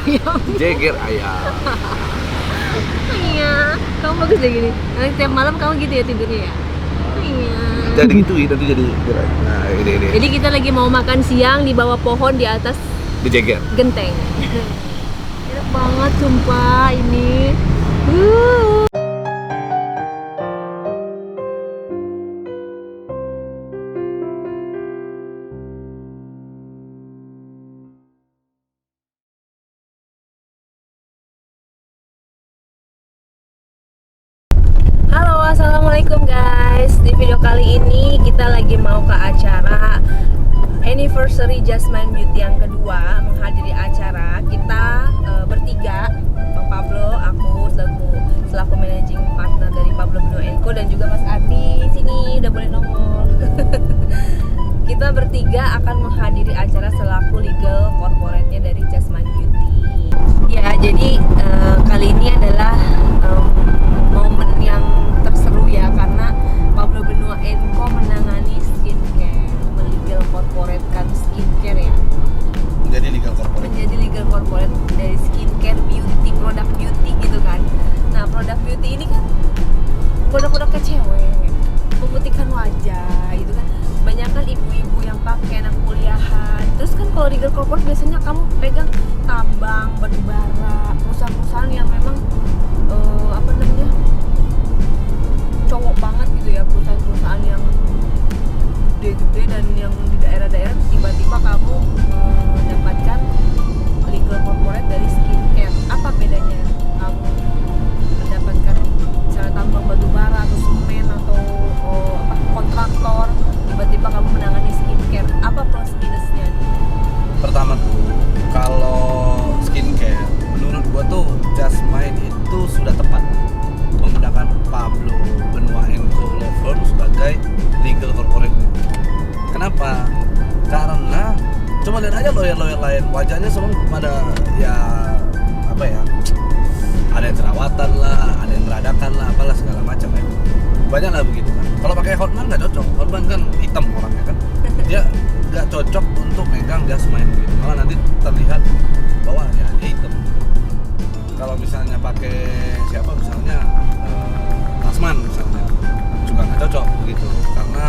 ayam. Jeger ayam. Iya, kamu bagus deh gini. Nanti tiap malam kamu gitu ya tidurnya ya. Iya. Jadi gitu nanti jadi gerak. Nah ini. Jadi kita lagi mau makan siang di bawah pohon di atas Di Jeger. genteng. Enak banget sumpah ini. Halo, assalamualaikum guys. Di video kali ini kita lagi mau ke acara anniversary Jasmine Beauty yang kedua, menghadiri acara. Kita bertiga, Bang Pablo, aku selaku managing partner dari Pablo Benua & Co, dan juga Mas Ardi sini udah boleh nongol. Kita bertiga akan menghadiri acara selaku legal corporate-nya dari Jasmine Beauty. Ya, jadi kali ini adalah momen yang terseru ya, karena Pablo Benua & Co menangani skincare, melegal corporate kan skincare ya. Menjadi legal corporate. Menjadi legal corporate dari skincare, beauty, produk beauty gitu kan. Nah, produk beauty ini kan produk-produk ke cewek, memutihkan wajah gitu kan. Banyak kan ibu-ibu yang pakai, anak kuliahan. Terus kan kalau legal corporate biasanya kamu pegang tambang, batubara, perusahaan-perusahaan yang memang cowok banget gitu ya, perusahaan-perusahaan yang gede-gede dan yang di daerah-daerah. Tiba-tiba kamu mendapatkan legal corporate dari skincare. Apa bedanya kamu mendapatkan misalnya tambang batubara atau semen atau kontraktor, tiba-tiba kamu menangani skincare? Apa plus minusnya? Pertama tuh, kalau skincare menurut gua tuh Jasmine itu sudah tepat menggunakan Pablo Benua & Co law firm sebagai legal corporate. Kenapa? Karena cuma lihat aja lawyer-lawyer lain, wajahnya semua pada ya apa ya, ada yang jerawatan lah, ada yang geradakan lah, apalah segala macam ya. Banyak lah begitu kan. Kalau pakai Hotman nggak cocok, Hotman kan hitam orangnya kan, dia nggak cocok untuk megang Jasmine gitu, malah nanti terlihat bahwa ya dia hitam. Kalau misalnya pakai siapa misalnya Rasman misalnya juga nggak cocok begitu, karena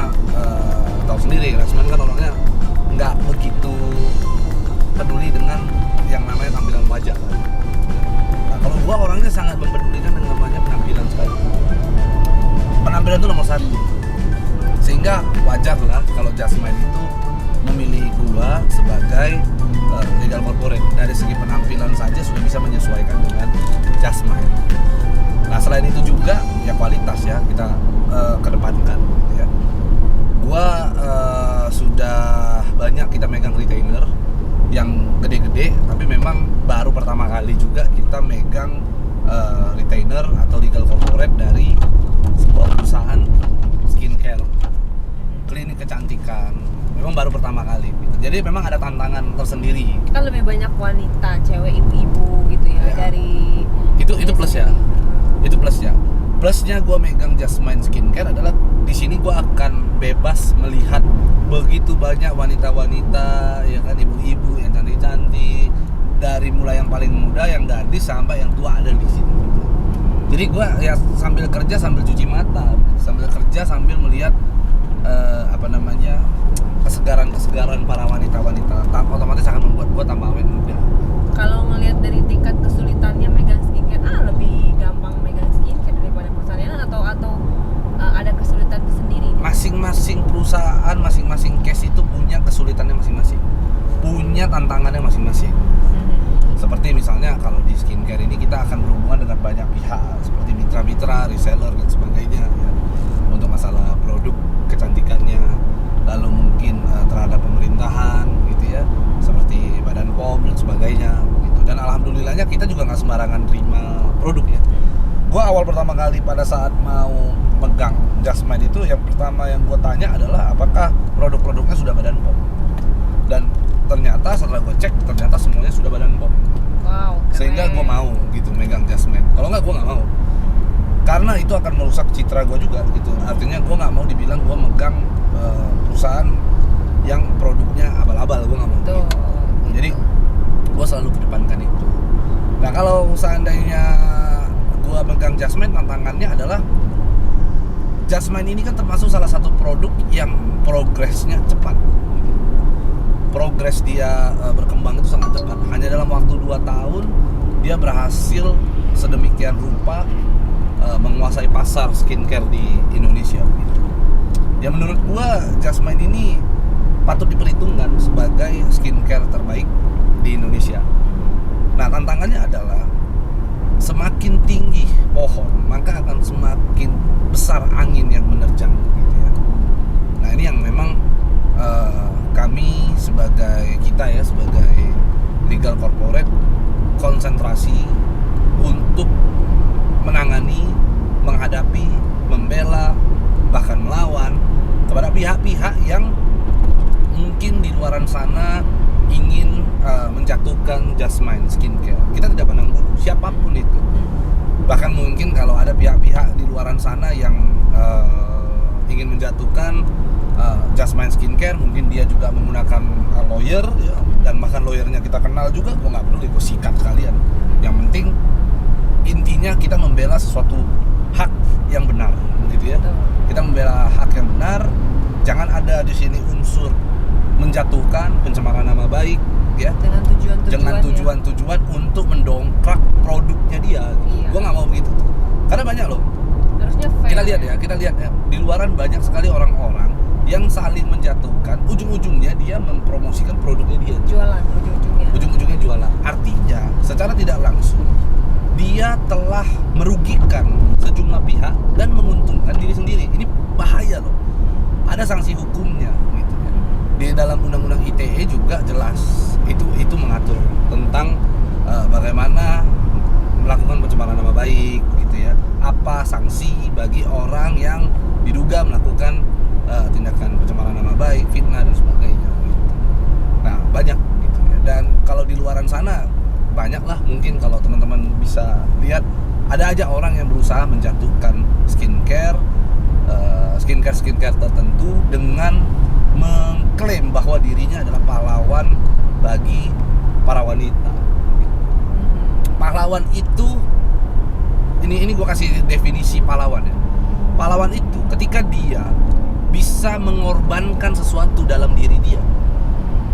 tahu sendiri Rasman kan orangnya nggak begitu peduli dengan yang namanya tampilan wajah. Nah, kalau gua orangnya sangat mempedulikan dengan namanya penampilan sekali. Penampilan itu nomor satu, sehingga wajar lah kalau Jasmine itu memilih gua sebagai legal corporate. Dari segi penampilan saja sudah bisa menyesuaikan dengan Jasmine. Nah, selain itu juga ya kualitas ya kita kedepankan ya. Gua sudah banyak kita megang retainer yang gede-gede, tapi memang baru pertama kali juga kita megang retainer atau legal corporate dari sebuah perusahaan skincare, klinik kecantikan. Memang baru pertama kali gitu. Jadi memang ada tantangan tersendiri. Kan lebih banyak wanita, cewek, ibu-ibu gitu ya, dari itu plus ya. Itu plus ya. Plusnya gue megang Jasmine Skincare adalah di sini gue akan bebas melihat begitu banyak wanita-wanita, ya kan, ibu-ibu yang cantik-cantik, dari mulai yang paling muda, yang gadis sampai yang tua ada di sini. Jadi gue ya sambil kerja sambil cuci mata, sambil kerja sambil melihat kesegaran para wanita-wanita. Otomatis akan membuat gue tambah awet muda. Kalau ngelihat dari tingkat kesulitannya megang skincare, lebih gampang megang skincare daripada perusahaan atau ada kesulitan tersendiri? Masing-masing perusahaan, masing-masing case itu punya kesulitannya masing-masing, punya tantangannya masing-masing. Seperti misalnya kalau di skincare ini kita akan berhubungan dengan banyak pihak, seperti mitra-mitra, reseller dan sebagainya ya, untuk masalah produk kecantikannya. Lalu mungkin terhadap pemerintahan gitu ya, seperti Badan POM dan sebagainya gitu. Dan alhamdulillahnya kita juga nggak sembarangan terima produk ya. Gua awal pertama kali pada saat mau megang Jasmine itu, yang pertama yang gua tanya adalah apakah produk-produknya sudah Badan POM. Dan ternyata setelah gue cek, ternyata semuanya sudah Badan POM. Wow, keren. Sehingga gue mau gitu megang Jasmine. Kalau nggak, gue nggak mau, karena itu akan merusak citra gue juga gitu. Artinya gue nggak mau dibilang gue megang perusahaan yang produknya abal-abal, gue nggak mau gitu. Jadi gue selalu kedepankan itu. Nah kalau seandainya gua megang Jasmine, tantangannya adalah Jasmine ini kan termasuk salah satu produk yang progresnya cepat. Progres dia berkembang itu sangat cepat. Hanya dalam waktu 2 tahun dia berhasil sedemikian rupa menguasai pasar skincare di Indonesia gitu. Ya menurut gua Jasmine ini patut diperhitungkan sebagai skincare terbaik di Indonesia. Nah tantangannya adalah semakin tinggi pohon maka akan semakin besar angin yang menerjang gitu ya. Nah ini yang memang kami sebagai legal corporate konsentrasi untuk menangani, menghadapi, membela, bahkan melawan kepada pihak-pihak yang mungkin di luaran sana ingin menjatuhkan Jasmine Skincare. Kita tidak pandang bulu siapapun itu. Bahkan mungkin kalau ada pihak-pihak di luaran sana yang ingin menjatuhkan Jasmine Skincare, mungkin dia juga menggunakan lawyer ya, dan bahkan lawyernya kita kenal juga, gue nggak peduli, gue sikat kalian. Yang penting intinya kita membela sesuatu hak yang benar, gitu ya. Kita membela hak yang benar. Jangan ada di sini unsur menjatuhkan, pencemaran nama baik, ya. Dengan tujuan untuk mendongkrak produknya dia. Iya. Gue nggak mau begitu. Karena banyak loh. Harusnya fair. Kita lihat ya, di luaran banyak sekali orang-orang yang saling menjatuhkan, ujung-ujungnya dia mempromosikan produknya dia. Jualan Ujung-ujungnya jualan. Artinya, secara tidak langsung dia telah merugikan sejumlah pihak dan menguntungkan diri sendiri. Ini bahaya loh. Ada sanksi hukumnya gitu ya. Di dalam undang-undang ITE juga jelas itu mengatur tentang bagaimana melakukan pencemaran nama baik gitu ya. Apa sanksi bagi orang yang diduga melakukan tindakan pencemaran nama baik, fitnah dan sebagainya gitu. Nah, banyak gitu ya. Dan kalau di luaran sana banyaklah, mungkin kalau teman-teman bisa lihat ada aja orang yang berusaha menjatuhkan skincare tertentu dengan mengklaim bahwa dirinya adalah pahlawan bagi para wanita. Pahlawan itu, ini gue kasih definisi pahlawan ya. Pahlawan itu ketika dia bisa mengorbankan sesuatu dalam diri dia,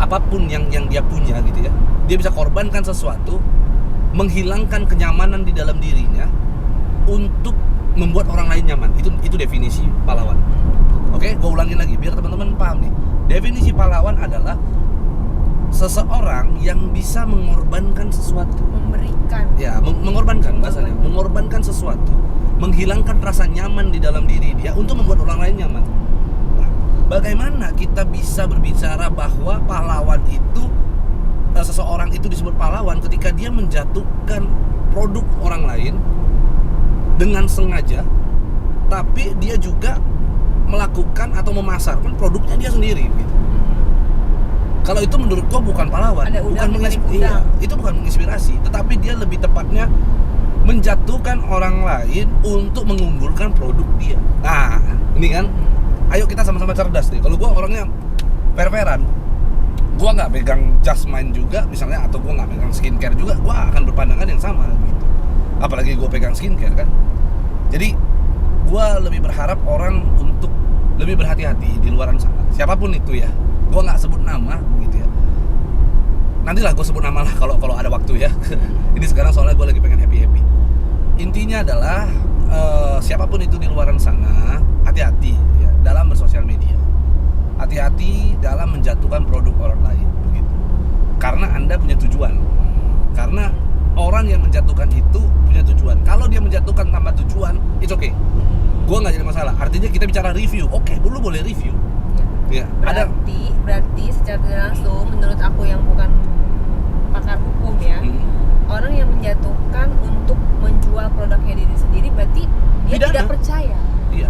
apapun yang dia punya gitu ya, dia bisa korbankan sesuatu, menghilangkan kenyamanan di dalam dirinya untuk membuat orang lain nyaman. Itu definisi pahlawan. Oke, gue ulangin lagi biar teman-teman paham nih. Definisi pahlawan adalah seseorang yang bisa mengorbankan sesuatu, memberikan. Ya, mengorbankan bahasanya, mengorbankan sesuatu, menghilangkan rasa nyaman di dalam diri dia untuk membuat orang lain nyaman. Nah, bagaimana kita bisa berbicara bahwa pahlawan itu, seseorang itu disebut pahlawan ketika dia menjatuhkan produk orang lain dengan sengaja, tapi dia juga melakukan atau memasarkan produknya dia sendiri gitu. Kalau itu menurut gua bukan pahlawan, itu bukan menginspirasi, tetapi dia lebih tepatnya menjatuhkan orang lain untuk mengunggulkan produk dia. Nah, ini kan, ayo kita sama-sama cerdas nih. Kalau gua orangnya fair-fairan, gua nggak pegang Jasmine juga misalnya, atau gua nggak pegang skincare juga, gua akan berpandangan yang sama gitu. Apalagi gua pegang skincare kan. Jadi gua lebih berharap orang untuk lebih berhati-hati di luaran sana, siapapun itu ya. Gua nggak sebut nama gitu ya. Nantilah gue sebut nama lah kalau ada waktu ya. Ini sekarang soalnya gue lagi pengen happy. Intinya adalah siapapun itu di luaran sana, hati-hati ya dalam bersosial media. Hati-hati dalam menjatuhkan produk orang lain begitu. Karena Anda punya tujuan. Karena orang yang menjatuhkan itu punya tujuan. Kalau dia menjatuhkan tanpa tujuan, it's okay. Gue nggak jadi masalah. Artinya kita bicara review, oke, lu boleh review. Ya, berarti secara tidak langsung, menurut aku yang bukan pakar hukum ya, orang yang menjatuhkan untuk menjual produknya diri sendiri, berarti dia Bidana. tidak percaya. Iya.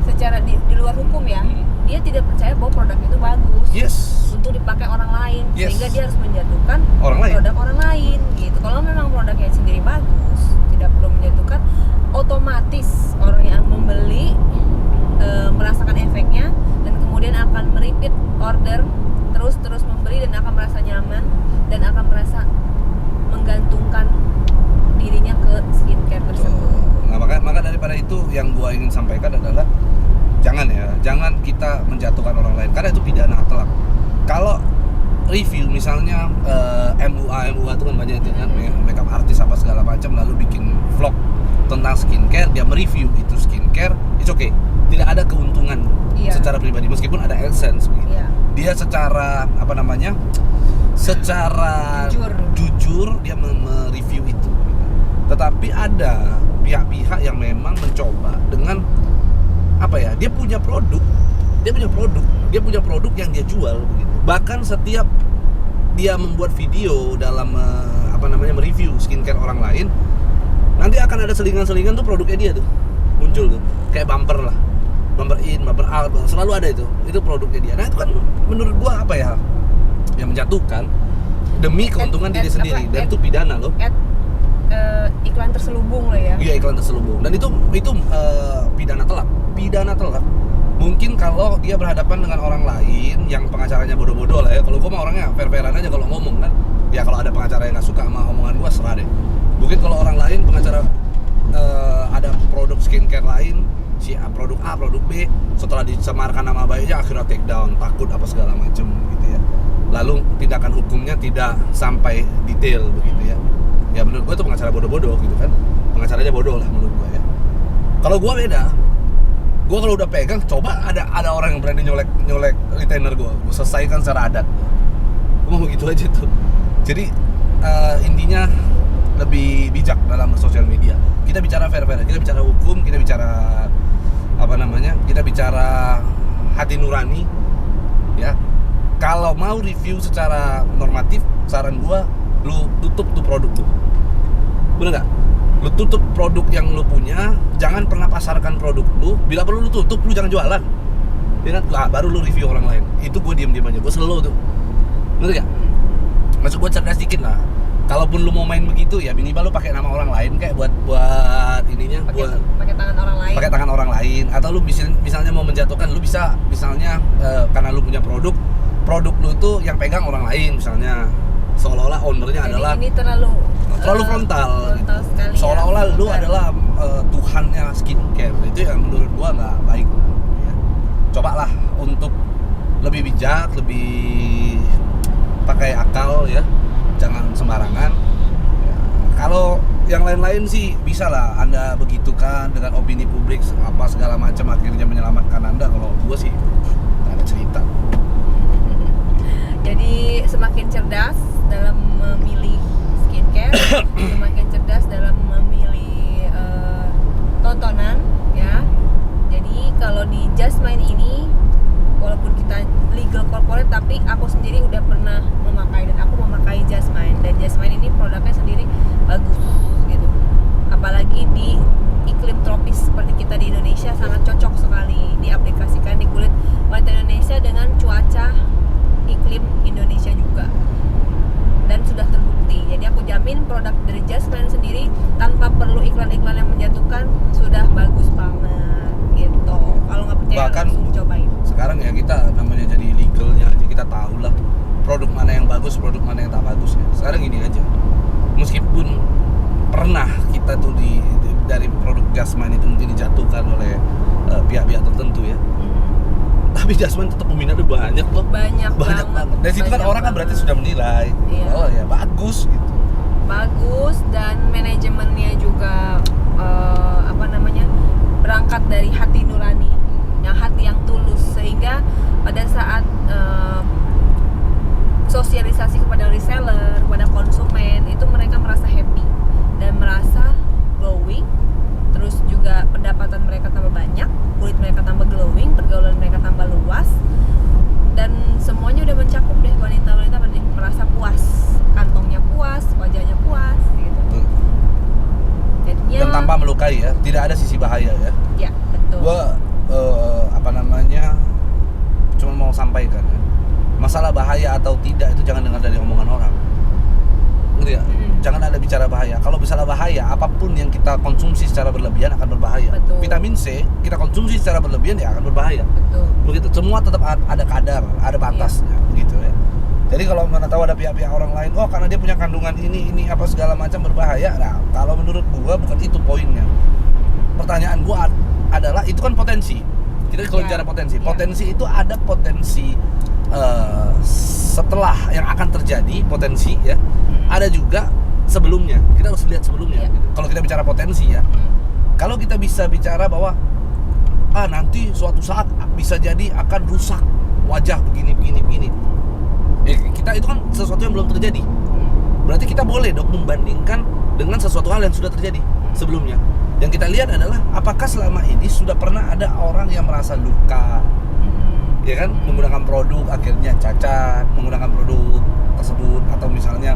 Secara di luar hukum ya, dia tidak percaya bahwa produk itu bagus. Yes. Untuk dipakai orang lain, Yes. sehingga dia harus menjatuhkan produk orang lain gitu. Kalau memang produknya sendiri bagus, tidak perlu menjatuhkan, otomatis orang yang membeli merasakan efeknya dan kemudian akan merepeat order, terus membeli dan akan merasa nyaman dan akan merasa menggantungkan itu yang gua ingin sampaikan adalah jangan kita menjatuhkan orang lain karena itu pidana telak. Kalau review misalnya MUA itu kan banyak itu kan, makeup artis apa segala macam, lalu bikin vlog tentang skincare, dia mereview itu skincare, it's okay, tidak ada keuntungan secara pribadi meskipun ada AdSense begitu. Dia secara secara jujur dia mereview itu. Tetapi ada pihak-pihak yang memang mencoba dengan dia punya produk yang dia jual begitu. Bahkan setiap dia membuat video dalam mereview skincare orang lain, nanti akan ada selingan-selingan tuh produknya dia tuh muncul tuh, kayak bumper lah, bumper in, bumper out, selalu ada itu produknya dia. Nah itu kan menurut gua yang menjatuhkan demi keuntungan diri sendiri, dan itu pidana loh. Iklan terselubung loh ya. Iya, iklan terselubung, dan itu pidana telak. Mungkin kalau dia berhadapan dengan orang lain yang pengacaranya bodoh-bodoh lah ya. Kalau gua mah orangnya fair-fairan aja kalau ngomong kan. Ya kalau ada pengacara yang nggak suka sama omongan gua, serah deh. Mungkin kalau orang lain pengacara ada produk skincare lain, si produk A, produk B, setelah dicemarkan nama baiknya akhirnya take down, takut apa segala macam gitu ya. Lalu tindakan hukumnya tidak sampai detail begitu ya. Ya menurut gua itu pengacara bodoh-bodoh gitu kan. Pengacaranya bodoh lah menurut gua ya. Kalau gua beda. Gua kalau udah pegang, coba ada orang yang berani nyolek retainer gua selesaikan secara adat. Gua mau gitu aja tuh. Jadi intinya lebih bijak dalam sosial media. Kita bicara fair-fair, kita bicara hukum, kita bicara kita bicara hati nurani ya. Kalau mau review secara normatif, saran gua lu tutup tuh produk lu. Bener nggak? Lu tutup produk yang lu punya, jangan pernah pasarkan produk lu. Bila perlu lu tutup, lu jangan jualan. Ya kan? Baru lu review orang lain. Itu gue diem aja, gue slow tuh. Ngerti gak? Maksud gue cerdas dikit lah. Kalaupun lu mau main begitu ya minimal lu pakai nama orang lain kayak buat ininya, pakai tangan orang lain. Pakai tangan orang lain, atau lu misalnya mau menjatuhkan, lu bisa misalnya karena lu punya produk lu tuh yang pegang orang lain misalnya. Seolah-olah ownernya adalah ini terlalu frontal gitu. Sekali Seolah-olah lu adalah tuhannya skincare. Itu yang menurut gua nggak baik ya. Cobalah untuk lebih bijak, lebih pakai akal ya, jangan sembarangan ya. Kalau yang lain-lain sih bisa lah Anda begitu kan dengan opini publik apa segala macam akhirnya menyelamatkan Anda. Kalau gua sih nggak ada cerita. Jadi semakin cerdas dalam memilih skincare, semakin cerdas dalam memilih tontonan ya. Jadi kalau di Jasmine ini, walaupun kita legal corporate, tapi aku sendiri udah pernah memakai dan aku memakai Jasmine, dan Jasmine ini produknya sendiri bagus gitu. Apalagi di iklim tropis seperti kita di Indonesia sangat cocok sekali diaplikasikan di kulit wanita Indonesia dengan cuaca iklim Indonesia juga, dan sudah terbukti. Jadi aku jamin produk dari Jasmine sendiri tanpa perlu iklan-iklan yang menjatuhkan sudah bagus banget gitu. Kalau nggak percaya Bahkan langsung cobain. Sekarang ya kita namanya jadi legalnya aja, kita tahu lah produk mana yang bagus, produk mana yang tak bagus ya. Sekarang gini aja, meskipun pernah kita tuh dari produk Jasmine itu mungkin dijatuhkan oleh pihak-pihak tertentu ya, tapi Jasmine tetap peminatnya banyak loh. Banyak banget. Dari situ kan orang kan berarti sudah menilai, oh ya bagus gitu. Bagus, dan manajemennya juga berangkat dari hati nurani, hati yang tulus, sehingga pada saat sosialisasi kepada reseller, kepada konsumen, itu mereka merasa happy dan merasa glowing. Terus juga pendapatan mereka tambah banyak, kulit mereka tambah glowing, pergaulan mereka tambah luas, dan semuanya udah mencakup deh. Wanita-wanita merasa puas, kantongnya puas, wajahnya puas gitu. Jadinya, dan tanpa melukai ya, tidak ada sisi bahaya ya. Ya betul. Gua cuma mau sampaikan ya, masalah bahaya atau tidak itu jangan dengar dari omongan orang. Ngerti ya? Jangan ada bicara bahaya. Kalau misalnya bahaya, apapun yang kita konsumsi secara berlebihan akan berbahaya. Betul. Vitamin C kita konsumsi secara berlebihan ya akan berbahaya. Betul. Begitu, semua tetap ada kadar, ada batasnya, begitu ya. Jadi kalau mana tahu ada pihak-pihak orang lain, oh karena dia punya kandungan ini apa segala macam berbahaya. Nah, kalau menurut gua bukan itu poinnya. pertanyaan gua adalah itu kan potensi. Kita kalau Iya. bicara potensi, Iya. potensi itu ada potensi setelah yang akan terjadi potensi ya. Ada juga sebelumnya. Kita harus lihat sebelumnya. Iya. Gitu. Kalau kita bicara potensi ya, Hmm. kalau kita bisa bicara bahwa nanti suatu saat bisa jadi akan rusak wajah begini. Kita itu kan sesuatu yang belum terjadi. Berarti kita boleh dong membandingkan dengan sesuatu hal yang sudah terjadi sebelumnya. Yang kita lihat adalah apakah selama ini sudah pernah ada orang yang merasa luka, ya kan, menggunakan produk akhirnya cacat, menggunakan produk tersebut, atau misalnya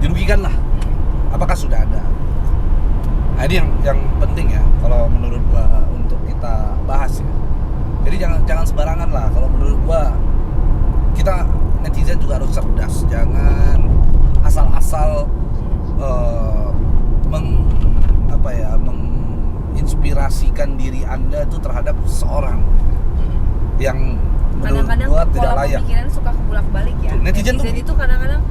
dirugikan lah. Apakah sudah ada? Nah, ini yang penting ya kalau menurut gua untuk kita bahas ya. Jadi jangan sembarangan lah kalau menurut gua. Kita netizen juga harus cerdas, jangan asal-asal menginspirasikan diri Anda itu terhadap seseorang yang menurut Kadang-kadang gua tidak pola layak. pemikiran suka kebulak-balik ya. Netizen tuh- itu kadang-kadang